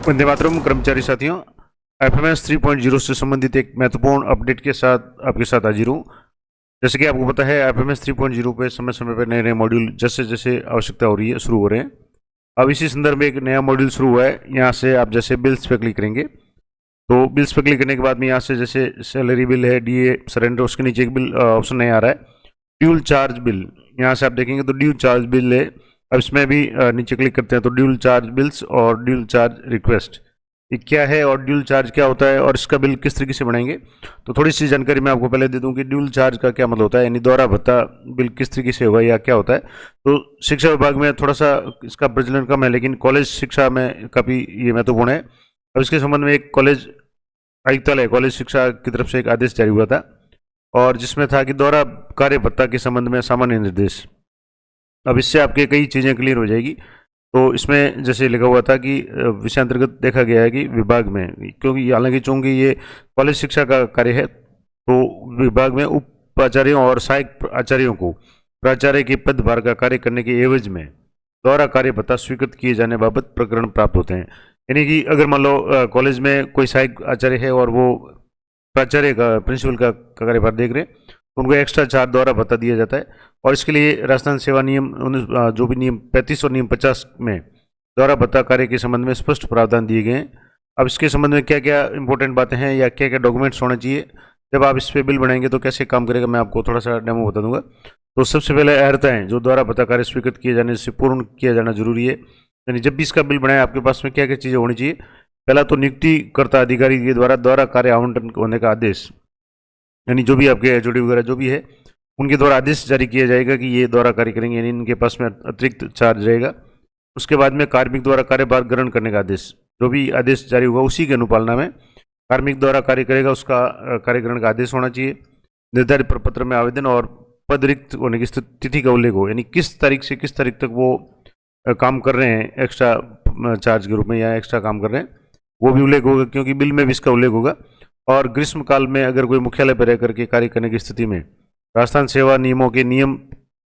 वंदे मातरम कर्मचारी साथियों, एफएमएस 3.0 से संबंधित एक महत्वपूर्ण अपडेट के साथ आपके साथ हाजिर हूँ। जैसे कि आपको पता है, एफएमएस 3.0 पे समय समय पर नए नए मॉड्यूल जैसे जैसे आवश्यकता हो रही है शुरू हो रहे हैं। अब इसी संदर्भ में एक नया मॉड्यूल शुरू हुआ है। यहाँ से आप जैसे बिल्स पे क्लिक करेंगे तो बिल्स पे क्लिक करने के बाद में यहाँ से जैसे सैलरी बिल है, डीए सरेंडर, उसके नीचे एक बिल ऑप्शन नहीं आ रहा है, ड्यूल चार्ज बिल। यहाँ से आप देखेंगे तो ड्यूल चार्ज बिल है। अब इसमें भी नीचे क्लिक करते हैं तो ड्यूल चार्ज बिल्स और ड्यूल चार्ज रिक्वेस्ट, ये क्या है और ड्यूल चार्ज क्या होता है और इसका बिल किस तरीके से बनाएंगे, तो थोड़ी सी जानकारी मैं आपको पहले दे दूं कि ड्यूल चार्ज का क्या मतलब होता है, यानी दोहरा भत्ता बिल किस तरीके से होगा या क्या होता है। तो शिक्षा विभाग में थोड़ा सा इसका प्रचलन कम है, लेकिन कॉलेज शिक्षा में काफ़ी ये महत्वपूर्ण है। अब इसके संबंध में एक कॉलेज आयुक्तालय कॉलेज शिक्षा की तरफ से एक आदेश जारी हुआ था, और जिसमें था कि दोहरा कार्य भत्ता के संबंध में सामान्य निर्देश। अब इससे आपके कई चीज़ें क्लियर हो जाएगी। तो इसमें जैसे लिखा हुआ था कि विषय अंतर्गत देखा गया है कि विभाग में, क्योंकि हालांकि चूंकि ये कॉलेज शिक्षा का कार्य है, तो विभाग में उपाचार्यों और सहायक आचार्यों को प्राचार्य के पदभार का कार्य करने के एवज में दोहरा कार्य भत्ता स्वीकृत किए जाने बाबत प्रकरण प्राप्त होते हैं। यानी कि अगर मान लो कॉलेज में कोई सहायक आचार्य है और वो प्राचार्य का प्रिंसिपल का कार्यभार देख रहे हैं, तो उनको एक्स्ट्रा चार्ज दोहरा भत्ता दिया जाता है। और इसके लिए राजस्थान सेवा नियम जो भी नियम 35 और नियम 50 में दोहरा भत्ता कार्य के संबंध में स्पष्ट प्रावधान दिए गए हैं। अब इसके संबंध में क्या क्या इंपॉर्टेंट बातें हैं या क्या क्या डॉक्यूमेंट्स होने चाहिए, जब आप इस पर बिल बनाएंगे तो कैसे काम करेगा, मैं आपको थोड़ा सा डेमो बता दूंगा। तो सबसे पहले अर्हताएँ जो दोहरा भत्ता कार्य स्वीकृत किए जाने से पूर्ण किया जाना जरूरी है, यानी जब भी इसका बिल बनाए आपके पास में क्या क्या चीज़ें होनी चाहिए। पहला तो नियुक्तिकर्ता अधिकारी के द्वारा दोहरा कार्य आवंटन होने का आदेश, यानी जो भी आपके एचओडी वगैरह जो भी है उनके द्वारा आदेश जारी किया जाएगा कि ये दोहरा कार्य करेंगे, यानी इनके पास में अतिरिक्त चार्ज रहेगा। उसके बाद में कार्मिक द्वारा कार्यभार ग्रहण करने का आदेश, जो भी आदेश जारी होगा उसी की अनुपालना में कार्मिक द्वारा कार्य करेगा, उसका कार्य ग्रहण का आदेश होना चाहिए। निर्धारित प्रपत्र में आवेदन और पद रिक्त होने की तिथि का उल्लेख हो, यानी किस तारीख से किस तारीख तक वो काम कर रहे हैं एक्स्ट्रा चार्ज के रूप में या एक्स्ट्रा काम कर रहे हैं, वो भी उल्लेख होगा, क्योंकि बिल में भी इसका उल्लेख होगा। और ग्रीष्म काल में अगर कोई मुख्यालय पर रह करके कार्य करने की स्थिति में राजस्थान सेवा नियमों के नियम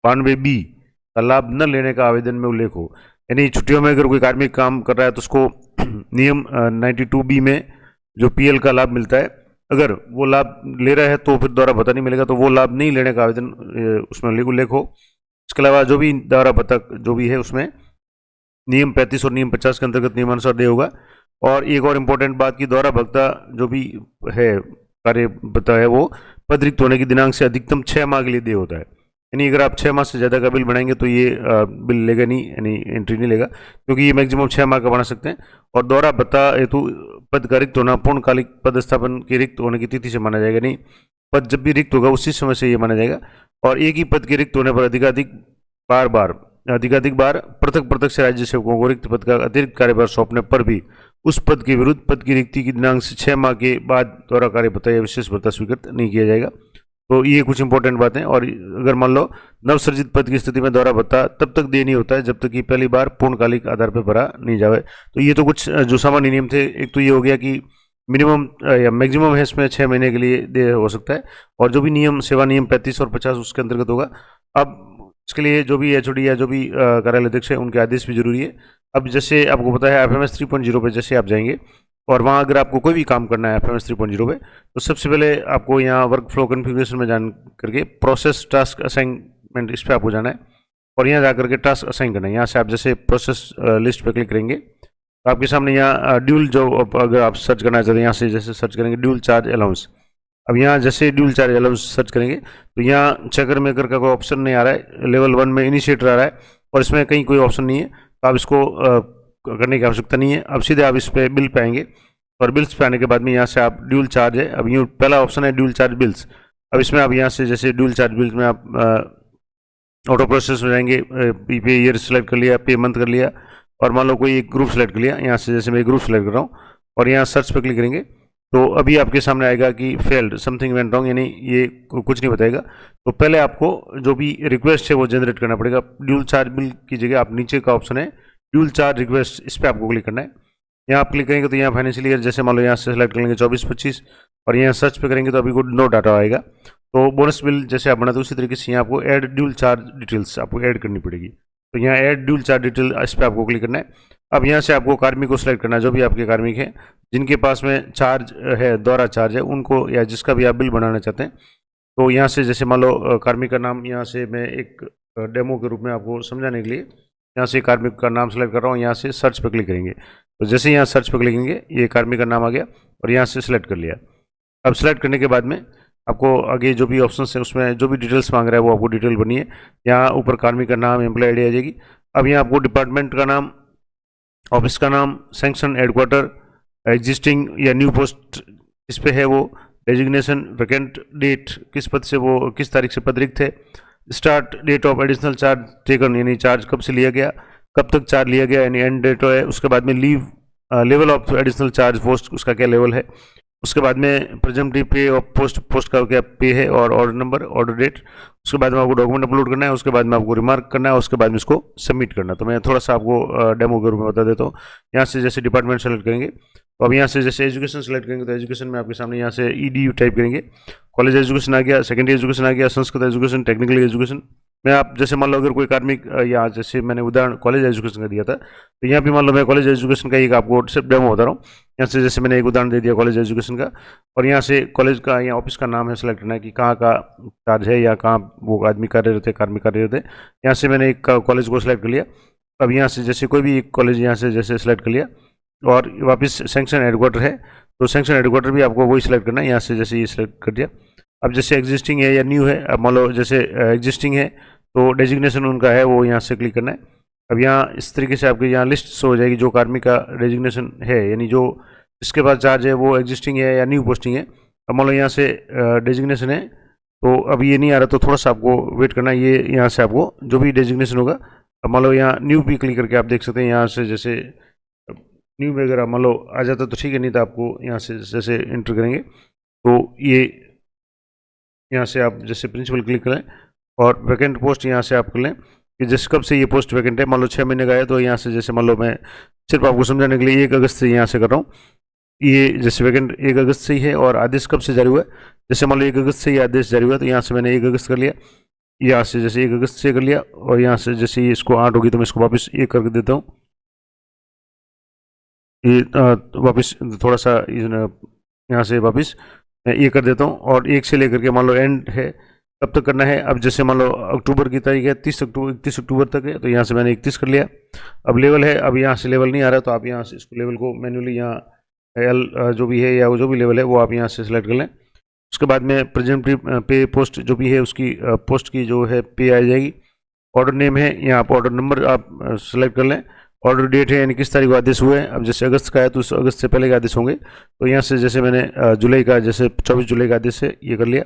92B का लाभ न लेने का आवेदन में उल्लेख हो, यानी छुट्टियों में अगर कोई कार्मिक काम कर रहा है तो उसको नियम 92B में जो पीएल का लाभ मिलता है, अगर वो लाभ ले रहा है तो फिर दोहरा भत्ता नहीं मिलेगा, तो वो लाभ नहीं लेने का आवेदन उसमें उल्लेख हो। इसके अलावा जो भी दोहरा भत्ता जो भी है उसमें नियम 35 और नियम 50 के अंतर्गत नियमानुसार दे होगा। और एक और इम्पोर्टेंट बात की दोहरा भत्ता जो भी है कार्य भत्ता है वो पद रिक्त होने की दिनांक से अधिकतम 6 माह के लिए दे होता है, यानी अगर आप 6 माह से ज़्यादा का बिल बनाएंगे तो ये बिल लेगा नहीं, यानी एंट्री नहीं लेगा, क्योंकि ये मैक्सिमम 6 माह का बना सकते हैं। और दोहरा भत्ता हेतु पद का रिक्त होना पूर्णकालिक पदस्थापन के रिक्त होने की तिथि से माना जाएगा, नहीं पद जब भी रिक्त होगा उसी समय से ये माना जाएगा। और एक ही पद के रिक्त होने पर अधिकाधिक बार पृथक पृथक से राज्य सेवकों को रिक्त पद का अतिरिक्त कार्यभार सौंपने पर भी उस पद के विरुद्ध पद की रिक्ति की दिनांक से 6 माह के बाद दोहरा कार्य भत्ता या विशेष भत्ता स्वीकृत नहीं किया जाएगा। तो ये कुछ इंपॉर्टेंट बातें। और अगर मान लो नवसर्जित पद की स्थिति में दोहरा भत्ता तब तक दे नहीं होता है जब तक कि पहली बार पूर्णकालिक आधार पर भरा नहीं जाए। तो ये तो कुछ जो सामान्य नियम थे, एक तो ये हो गया कि मिनिमम या मैक्सिमम है इसमें 6 महीने के लिए दे हो सकता है, और जो भी नियम सेवा नियम 35 और 50 उसके अंतर्गत होगा। अब इसके लिए जो भी एचओडी या जो भी कार्यालय अध्यक्ष है उनके आदेश भी जरूरी है। अब जैसे आपको पता है एफएमएस 3.0 पे जैसे आप जाएंगे और वहाँ अगर आपको कोई भी काम करना है एफएमएस 3.0 पे, तो सबसे पहले आपको यहाँ वर्क फ्लो कन्फिग्रेशन में जान करके प्रोसेस टास्क असाइनमेंट, इस पर आपको जाना है और यहाँ जा करके टास्क असाइन करना है। यहाँ से आप जैसे प्रोसेस लिस्ट पे क्लिक करेंगे तो आपके सामने यहाँ ड्यूल जो अगर आप सर्च करना चाहते हैं, यहाँ से जैसे सर्च करेंगे ड्यूल चार्ज अलाउंस। अब यहाँ जैसे ड्यूल चार्ज अलाउंस सर्च करेंगे तो यहाँ चेकर मेकर का कोई ऑप्शन नहीं आ रहा है, लेवल 1 में इनिशिएटर आ रहा है और इसमें कहीं कोई ऑप्शन नहीं है, तो आप इसको करने की आवश्यकता नहीं है। अब सीधे आप इस पर बिल पे आएंगे और बिल्स पे आने के बाद में यहाँ से आप ड्यूल चार्ज है, अब यूँ पहला ऑप्शन है ड्यूल चार्ज बिल्स। अब इसमें आप यहाँ से जैसे ड्यूल चार्ज बिल्स में आप ऑटो प्रोसेस में जाएंगे, पे ईयर सेलेक्ट कर लिया, पे मंथ कर लिया, और मान लो कोई एक ग्रुप सेलेक्ट कर लिया, यहाँ से जैसे मैं ग्रुप सेलेक्ट कर रहा हूँ और यहाँ सर्च पर क्लिक करेंगे तो अभी आपके सामने आएगा कि फेल्ड समथिंग वेंट रॉन्ग, यानी ये कुछ नहीं बताएगा। तो पहले आपको जो भी रिक्वेस्ट है वो जनरेट करना पड़ेगा। ड्यूल चार्ज बिल की जगह आप नीचे का ऑप्शन है ड्यूल चार्ज रिक्वेस्ट, इस पर आपको क्लिक करना है। यहाँ आप क्लिक करेंगे तो यहाँ फाइनेंशियल ईयर जैसे मान लो यहाँ से सेलेक्ट करेंगे 24-25 और यहाँ सर्च पे करेंगे तो अभी को नो डाटा आएगा। तो बोनस बिल जैसे आप बनाते उसी तरीके से यहाँ आपको ऐड ड्यूल चार्ज डिटेल्स आपको ऐड करनी पड़ेगी। तो यहाँ ऐड ड्यूल चार्ज डिटेल, इस पर आपको क्लिक करना है। अब यहाँ से आपको कार्मिक को सिलेक्ट करना है, जो भी आपके कार्मिक हैं जिनके पास में चार्ज है, दोहरा चार्ज है, उनको या जिसका भी आप बिल बनाना चाहते हैं। तो यहाँ से जैसे मान लो कार्मिक का नाम, यहाँ से मैं एक डेमो के रूप में आपको समझाने के लिए यहाँ से कार्मिक का नाम सेलेक्ट कर रहा हूँ। यहाँ से सर्च पर क्लिक करेंगे, तो जैसे यहाँ सर्च पर क्लिक करेंगे ये कार्मिक का नाम आ गया और यहाँ से सिलेक्ट कर लिया। अब सेलेक्ट करने के बाद में आपको आगे जो भी ऑप्शन है उसमें जो भी डिटेल्स मांग रहा है वो आपको डिटेल बनिए। यहाँ ऊपर कार्मिक का नाम, एम्प्लॉय आईडी आ जाएगी। अब यहाँ आपको डिपार्टमेंट का नाम, ऑफिस का नाम, सैंक्शन हेडक्वार्टर, एग्जिस्टिंग या न्यू पोस्ट किस पे है वो, डेजिग्नेशन, वैकेंट डेट, किस पद से वो किस तारीख से पद रिक्त है, start date of additional charge taken यानी चार्ज कब से लिया गया, कब तक चार्ज लिया गया यानी एंड डेट है। उसके बाद में leave, level of additional charge post, उसका क्या लेवल है। उसके बाद में प्रेजेंटली पे ऑफ पोस्ट का क्या पे है और ऑर्डर नंबर, ऑर्डर डेट। उसके बाद में आपको डॉक्यूमेंट अपलोड करना है, उसके बाद में आपको रिमार्क करना है, उसके बाद में इसको सबमिट करना है। तो मैं थोड़ा सा आपको डेमो के रूप में बता देता हूँ। यहाँ से जैसे डिपार्टमेंट सेलेक्ट करेंगे, तो अब यहाँ से जैसे एजुकेशन सेलेक्ट करेंगे, तो एजुकेशन में आपके सामने यहाँ से EDU टाइप करेंगे, कॉलेज एजुकेशन आ गया, सेकेंडरी एजुकेशन आ गया, संस्कृत एजुकेशन, टेक्निकल एजुकेशन में आप जैसे मान लो अगर कोई कार्मिक या जैसे मैंने उदाहरण कॉलेज एजुकेशन का दिया था, तो यहाँ पे मान लो मैं कॉलेज एजुकेशन का एक आपको सिर्फ डेमो बता रहा हूँ। यहाँ से जैसे मैंने एक उदाहरण दे दिया कॉलेज एजुकेशन का, और यहाँ से कॉलेज का या ऑफिस का नाम है सेलेक्ट करना है कि कहाँ का चार्ज है या कहाँ वो आदमी कार्यरत है, कार्मिक कार्यरत है। यहाँ से मैंने एक कॉलेज को सिलेक्ट कर लिया। अब यहाँ से जैसे कोई भी एक कॉलेज यहाँ से जैसे सेलेक्ट कर लिया, और वापस सैंक्शन हेडक्वार्टर है तो सैंक्शन हेडक्वार्टर भी आपको वही सिलेक्ट करना है। यहाँ से जैसे ये सिलेक्ट कर दिया। अब जैसे एग्जिस्टिंग है या न्यू है, अब मान लो जैसे एग्जिस्टिंग है तो डेजिग्नेशन उनका है वो यहाँ से क्लिक करना है। अब यहाँ इस तरीके से आपके यहाँ लिस्ट शो हो जाएगी जो कार्मिक का डेजिग्नेशन है, यानी जो जिसके पास चार्ज है वो एग्जिस्टिंग है या न्यू पोस्टिंग है। अब मान लो यहाँ से डेजिग्नेशन है तो अब ये नहीं आ रहा, तो थोड़ा सा आपको वेट करना है। ये यहाँ से आपको जो भी डेजिग्नेशन होगा, अब मान लो यहाँ न्यू भी क्लिक करके आप देख सकते हैं। यहाँ से जैसे न्यू में अगर मान लो आ जाता तो ठीक है, नहीं तो आपको यहाँ से जैसे एंटर करेंगे तो ये यहाँ से आप जैसे प्रिंसिपल क्लिक करें और वैकेंट पोस्ट यहाँ से आप कर लें कि जिस कब से ये पोस्ट वैकेंट है। मान लो 6 महीने का है तो यहाँ से जैसे मान लो मैं सिर्फ आपको समझाने के लिए 1 अगस्त से यहाँ से कर रहा हूँ। ये जैसे वैकेंट 1 अगस्त से ही है और आदेश कब से जारी हुआ है, जैसे मान लो 1 अगस्त से ये आदेश जारी हुआ तो यहाँ से मैंने 1 अगस्त कर लिया। यहाँ से जैसे 1 अगस्त से कर लिया और यहाँ से जैसे ये इसको 8 होगी तो मैं इसको वापस 1 करके देता हूँ। ये वापस थोड़ा सा यहाँ से वापस मैं ये कर देता हूँ और 1 से लेकर के मान लो एंड है कब तक करना है। अब जैसे मान लो अक्टूबर की तारीख है 31 अक्टूबर तक है, तो यहाँ से मैंने 31 कर लिया। अब लेवल है, अब यहाँ से लेवल नहीं आ रहा तो आप यहाँ से इसको लेवल को मैन्युअली यहाँ एल जो भी है या वो जो भी लेवल है वो आप यहाँ से सिलेक्ट कर लें। उसके बाद में प्रेजेंट पे पोस्ट जो भी है उसकी पोस्ट की जो है पे आ जाएगी। ऑर्डर नेम है, यहाँ आप ऑर्डर नंबर आप सेलेक्ट कर लें। ऑर्डर डेट है यानी किस तारीख को आदेश हुए हैं। अब जैसे अगस्त का है तो उस अगस्त से पहले के आदेश होंगे, तो यहाँ से जैसे मैंने जुलाई का जैसे 24 जुलाई का आदेश है ये कर लिया।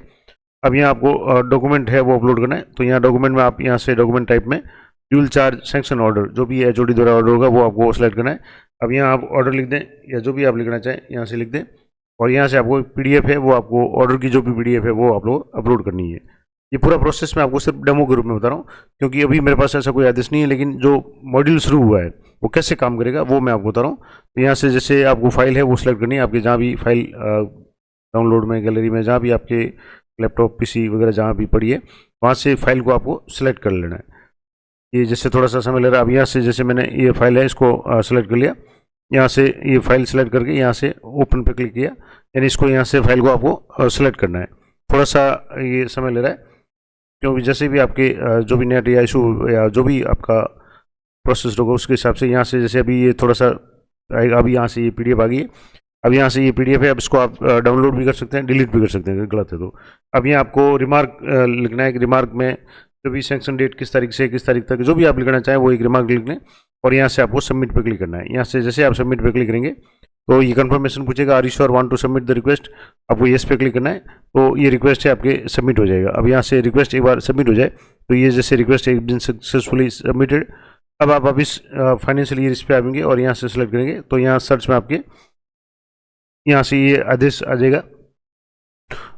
अब यहाँ आपको डॉक्यूमेंट है वो अपलोड करना है, तो यहाँ डॉक्यूमेंट में आप यहाँ से डॉक्यूमेंट टाइप में ड्यूल चार्ज सैंक्शन ऑर्डर जो भी है HOD द्वारा ऑर्डर होगा वो आपको सेलेक्ट करना है। अब यहाँ आप ऑर्डर लिख दें या जो भी आप लिखना चाहें यहाँ से लिख दें, और यहाँ से आपको PDF है वो आपको ऑर्डर की जो भी PDF है वो आप लोग अपलोड करनी है। ये पूरा प्रोसेस मैं आपको सिर्फ डेमो के रूप में बता रहा हूँ क्योंकि अभी मेरे पास ऐसा कोई आदेश नहीं है, लेकिन जो मॉड्यूल शुरू हुआ है वो कैसे काम करेगा वो मैं आपको बता रहा हूँ। तो यहाँ से जैसे आपको फाइल है वो सिलेक्ट करनी है, आपके जहाँ भी फाइल डाउनलोड में, गैलरी में, जहाँ भी आपके लैपटॉप PC वगैरह जहाँ भी पड़ी है वहाँ से फाइल को आपको सिलेक्ट कर लेना है। ये जैसे थोड़ा सा समय ले रहा है। अब यहाँ से जैसे मैंने ये फाइल है इसको सिलेक्ट कर लिया, यहाँ से ये फाइल सेलेक्ट करके यहाँ से ओपन पे क्लिक किया, यानी इसको यहाँ से फाइल को आपको सेलेक्ट करना है। थोड़ा सा ये समय ले रहा है क्योंकि जैसे भी आपके जो भी नेट या इशू या जो भी आपका प्रोसेस होगा उसके हिसाब से यहाँ से जैसे अभी ये थोड़ा सा आएगा। अभी यहाँ से ये PDF आ गई है। अब यहाँ से ये PDF है, अब इसको आप डाउनलोड भी कर सकते हैं, डिलीट भी कर सकते हैं अगर गलत है तो। अब यहाँ आपको रिमार्क लिखना है कि रिमार्क में जो भी सैंक्शन डेट किस तारीख से किस तारीख तक जो भी आप लिखना चाहें वो एक रिमार्क लिख लें, और यहाँ से आपको सबमिट पे क्लिक करना है। यहाँ से जैसे आप सबमिट पे क्लिक करेंगे तो ये कंफर्मेशन पूछेगा, are you sure want to submit the request, आपको येस पे क्लिक करना है तो ये रिक्वेस्ट है आपके सबमिट हो जाएगा। अब यहाँ से रिक्वेस्ट एक बार सबमिट हो जाए तो ये जैसे रिक्वेस्ट एक दिन सक्सेसफुली सबमिटेड। अब आप वापिस फाइनेंशियल ईयर इस पे आएंगे और यहाँ से सेलेक्ट करेंगे तो यहाँ सर्च में आपके यहाँ से ये आदेश आ जाएगा।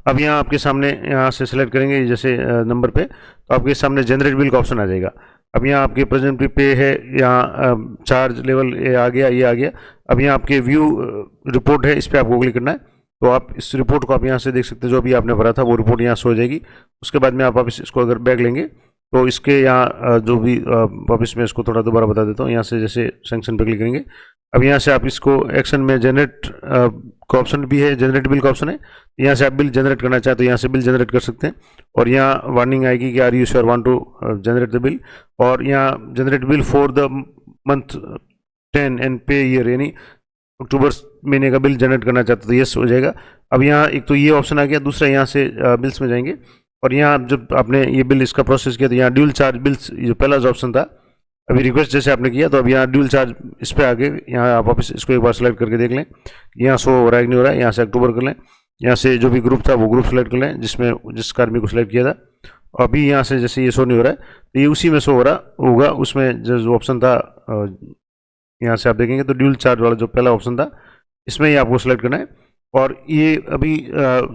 अब यहाँ आपके सामने यहाँ से सेलेक्ट करेंगे जैसे नंबर पे तो आपके सामने जनरेट बिल का ऑप्शन आ जाएगा। अब यहाँ आपके प्रेजेंट पे है, यहाँ चार्ज लेवल ये आ गया, ये आ गया। अब यहाँ आपके व्यू रिपोर्ट है, इस पर आपको क्लिक करना है तो आप इस रिपोर्ट को आप यहाँ से देख सकते हैं, जो भी आपने भरा था वो रिपोर्ट यहाँ से हो जाएगी। उसके बाद में आप वापस इसको अगर बैक लेंगे तो इसके यहाँ जो भी वापस मैं इसको थोड़ा दोबारा बता देता हूँ। यहाँ से जैसे सैंक्शन पे क्लिक करेंगे, अब यहाँ से आप इसको एक्शन में जनरेट का ऑप्शन भी है, जनरेट बिल का ऑप्शन है। यहाँ से आप बिल जनरेट करना चाहें तो यहाँ से बिल जनरेट कर सकते हैं, और यहाँ वार्निंग आएगी कि are you sure want to generate the bill, और यहाँ generate bill for the month 10 and पे ईयर, यानी अक्टूबर महीने का बिल जनरेट करना चाहते तो यस हो जाएगा। अब यहाँ एक तो ये ऑप्शन आ गया, दूसरा यहाँ से बिल्स में जाएंगे, और यहाँ जब आपने ये बिल इसका प्रोसेस किया तो यहाँ ड्यूल चार्ज बिल्स, जो पहला जो ऑप्शन था अभी रिक्वेस्ट जैसे आपने किया, तो अब यहाँ ड्यूल चार्ज इस पर आगे यहाँ आप वापस इसको एक बार सेलेक्ट करके देख लें, यहाँ शो हो रहा है कि नहीं हो रहा है। यहाँ से अक्टूबर कर लें, यहाँ से जो भी ग्रुप था वो ग्रुप सेलेक्ट कर लें जिसमें जिस कार्मिक को सिलेक्ट किया था। अभी यहाँ से जैसे ये शो नहीं हो रहा है तो ये उसी में शो हो रहा होगा, उसमें जो ऑप्शन था यहाँ से आप देखेंगे तो ड्यूल चार्ज वाला जो पहला ऑप्शन था इसमें ही आपको सेलेक्ट करना है। और ये अभी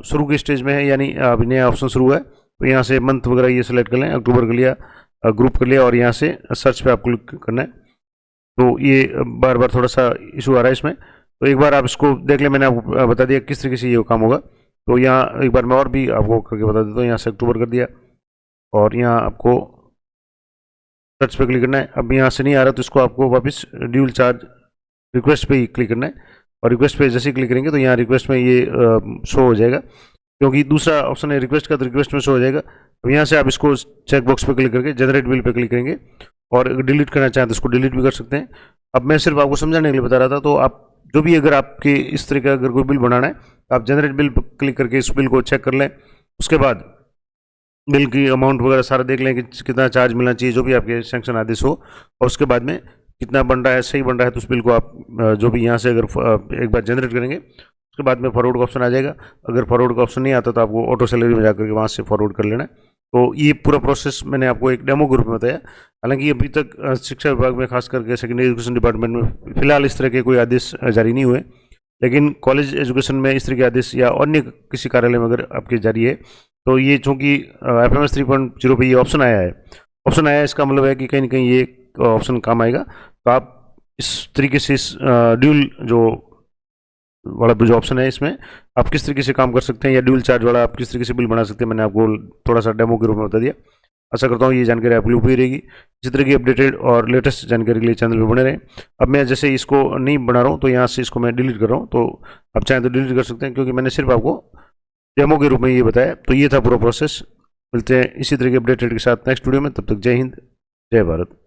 शुरू के स्टेज में है, यानी अभी नया ऑप्शन शुरू हुआ है, तो यहाँ से मंथ वगैरह ये सेलेक्ट कर लें, अक्टूबर कर लिया, ग्रुप कर लिया, और यहाँ से सर्च पे आपको क्लिक करना है। तो ये बार बार थोड़ा सा इशू आ रहा है इसमें, तो एक बार आप इसको देख लें। मैंने आपको बता दिया किस तरीके से ये काम होगा, तो यहाँ एक बार मैं और भी आपको करके बता देता हूँ। यहाँ से अक्टूबर कर दिया, और यहाँ आपको सर्च पे क्लिक करना है। अब यहाँ से नहीं आ रहा तो इसको आपको वापस ड्यूल चार्ज रिक्वेस्ट पे ही क्लिक करना है, और रिक्वेस्ट पे जैसे ही क्लिक करेंगे तो यहाँ रिक्वेस्ट में ये शो हो जाएगा, क्योंकि दूसरा ऑप्शन है रिक्वेस्ट का, तो रिक्वेस्ट में शो हो जाएगा। अब यहाँ से आप इसको चेक बॉक्स पे क्लिक करके जनरेट बिल पे क्लिक करेंगे, और डिलीट करना चाहें तो इसको डिलीट भी कर सकते हैं। अब मैं सिर्फ आपको समझाने के लिए बता रहा था, तो आप जो भी अगर आपके इस तरह का अगर कोई बिल बनाना है तो आप जनरेट बिल पर क्लिक करके इस बिल को चेक कर लें, उसके बाद बिल की अमाउंट वगैरह सारा देख लें कि कितना चार्ज मिलना चाहिए, जो भी आपके सैंक्शन आदेश हो, और उसके बाद में कितना बन रहा है, सही बन रहा है, तो उस बिल को आप जो भी यहाँ से अगर एक बार जनरेट करेंगे उसके बाद में फॉरवर्ड का ऑप्शन आ जाएगा। अगर फॉरवर्ड का ऑप्शन नहीं आता तो आपको ऑटो सैलरी में जाकर के वहाँ से फॉरवर्ड कर लेना है। तो ये पूरा प्रोसेस मैंने आपको एक डेमो ग्रुप में बताया। हालांकि अभी तक शिक्षा विभाग में खास करके सेकेंडरी एजुकेशन डिपार्टमेंट में फिलहाल इस तरह के कोई आदेश जारी नहीं हुए, लेकिन कॉलेज एजुकेशन में इस तरह के आदेश या अन्य किसी कार्यालय में अगर आपके जारी है तो ये चूँकि FMS 3.0 पे ये ऑप्शन आया है, इसका मतलब है कि कहीं ना कहीं ये ऑप्शन काम आएगा। तो आप इस तरीके से इस ड्यूल जो वाला जो ऑप्शन है इसमें आप किस तरीके से काम कर सकते हैं, या ड्यूल चार्ज वाला आप किस तरीके से बिल बना सकते हैं, मैंने आपको थोड़ा सा डेमो के रूप में बता दिया। आशा करता हूँ ये जानकारी आपके लिए उपयोगी रहेगी। इसी तरह की अपडेटेड और लेटेस्ट जानकारी के लिए चैनल पर बने रहें। अब मैं जैसे इसको नहीं बना रहा हूँ तो यहाँ से इसको मैं डिलीट कर रहा हूँ, तो आप चाहें तो डिलीट कर सकते हैं, क्योंकि मैंने सिर्फ आपको डेमो के रूप में ये बताया। तो ये था पूरा प्रोसेस। मिलते हैं इसी तरह के अपडेटेड के साथ नेक्स्ट वीडियो में, तब तक जय हिंद, जय भारत।